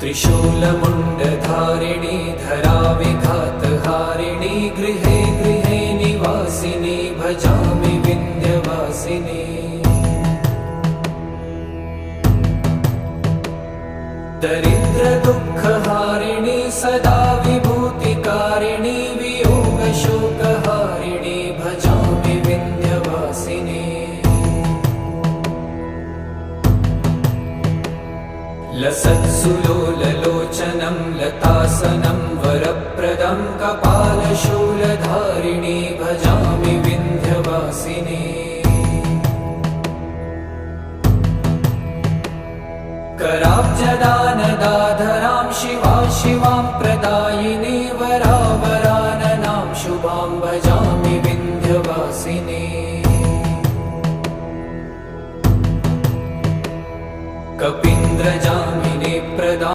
त्रिशूलमुण्डधारिणी धराविघातहारिणी गृहे गृहे निवासिनी भजामि विन्ध्यवासिनी। दरिद्रदुःखहारिणी सदा विभूतिकारिणी वियोगशोकहारिणी भजामि विन्ध्यवासिनी। लसत्सुलोललोचनं लतासनं वरप्रदं कपालशूलधारिणी भजामि विन्ध्यवासिनी। कराब्जदानदाधर